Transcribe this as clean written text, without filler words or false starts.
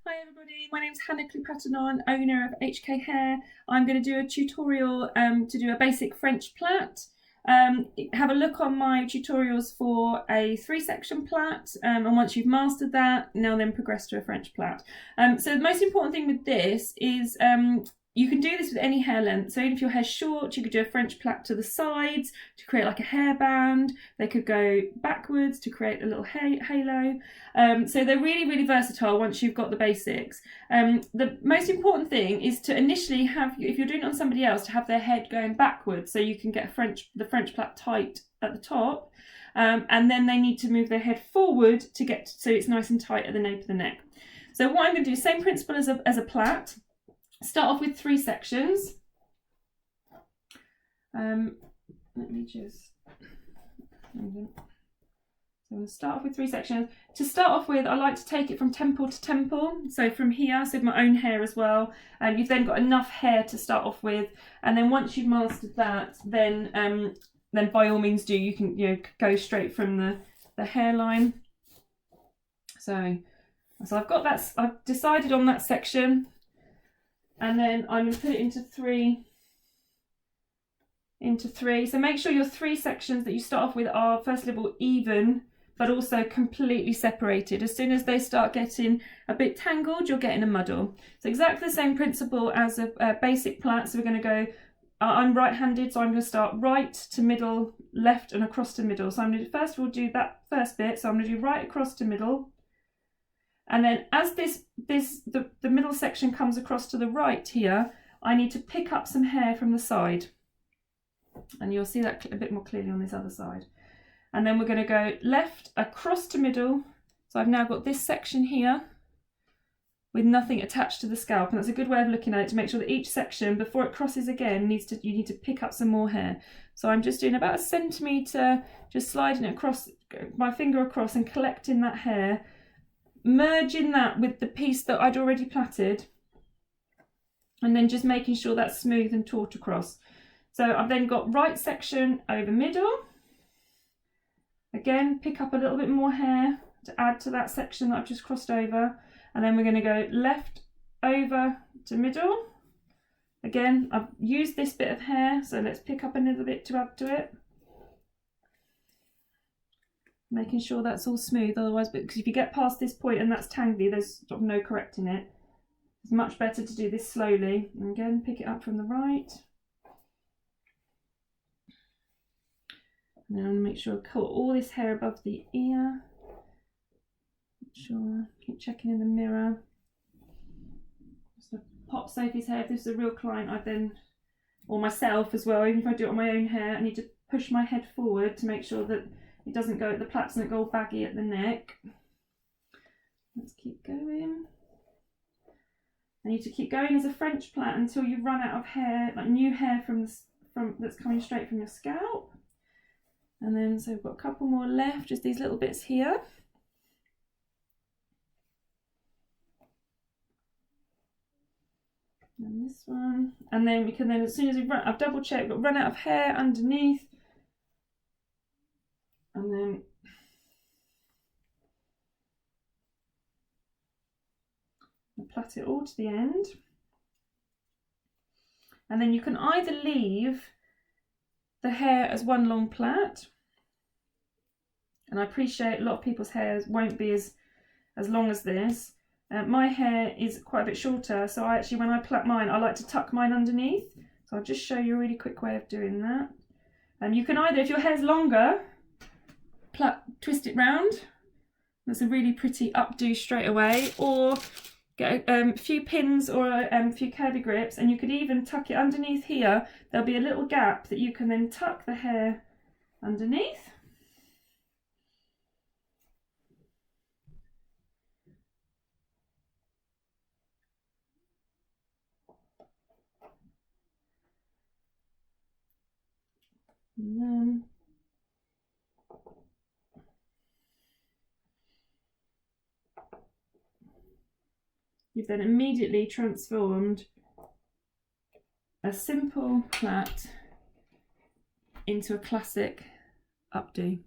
Hi everybody, my name's Hannah Clipatanon, owner of HK Hair. I'm going to do a tutorial to do a basic French plait. Have a look on my tutorials for a 3-section plait, and once you've mastered that, now then progress to a French plait. So the most important thing with this is you can do this with any hair length. So even if your hair's short, you could do a French plait to the sides to create like a hairband. They could go backwards to create a little halo. So they're really, really versatile once you've got the basics. The most important thing is to initially have, if you're doing it on somebody else, to have their head going backwards so you can get the French plait tight at the top. And then they need to move their head forward to get so it's nice and tight at the nape of the neck. So what I'm going to do, same principle as a plait. Start off with 3 sections. Let me just. So I'm going to start off with 3 sections. To start off with, I like to take it from temple to temple. So from here, so my own hair as well. And you've then got enough hair to start off with. And then once you've mastered that, then by all means you can go straight from the hairline. So I've got that. I've decided on that section. And then I'm going to put it into three. So make sure your 3 sections that you start off with are first of all even, but also completely separated. As soon as they start getting a bit tangled, you're getting a muddle. So exactly the same principle as a basic plait. So we're going to go, I'm right-handed, so I'm going to start right to middle, left and across to middle. So I'm going to first of all do that first bit. So I'm going to do right across to middle. And then as the middle section comes across to the right here, I need to pick up some hair from the side. And you'll see that a bit more clearly on this other side. And then we're going to go left across to middle. So I've now got this section here with nothing attached to the scalp. And that's a good way of looking at it, to make sure that each section, before it crosses again, you need to pick up some more hair. So I'm just doing about 1 centimetre, just sliding it across, my finger across and collecting that hair, merging that with the piece that I'd already plaited, and then just making sure that's smooth and taut across. So I've then got right section over middle. Again, pick up a little bit more hair to add to that section that I've just crossed over. And then we're going to go left over to middle. Again, I've used this bit of hair, so let's pick up another bit to add to it. Making sure that's all smooth, otherwise, because if you get past this point and that's tangly, there's sort of no correcting it. It's much better to do this slowly. And again, pick it up from the right. And then I'm going to make sure I cut all this hair above the ear. Make sure, keep checking in the mirror. Just pop Sophie's hair. If this is a real client, or myself as well, even if I do it on my own hair, I need to push my head forward to make sure that it doesn't go, the plait doesn't go baggy at the neck. Let's keep going. I need to keep going as a French plait until you run out of hair, like new hair that's coming straight from your scalp. And then, so we've got a couple more left, just these little bits here. And this one. And then we can as soon as I've double checked, we've got run out of hair underneath. And then I'll plait it all to the end. And then you can either leave the hair as one long plait, and I appreciate a lot of people's hairs won't be as long as this. My hair is quite a bit shorter, so when I plait mine, I like to tuck mine underneath. So I'll just show you a really quick way of doing that. And you can either, if your hair's longer, twist it round. That's a really pretty updo straight away, or get a few pins or a few curvy grips, and you could even tuck it underneath here. There'll be a little gap that you can then tuck the hair underneath. And then you've then immediately transformed a simple plait into a classic updo.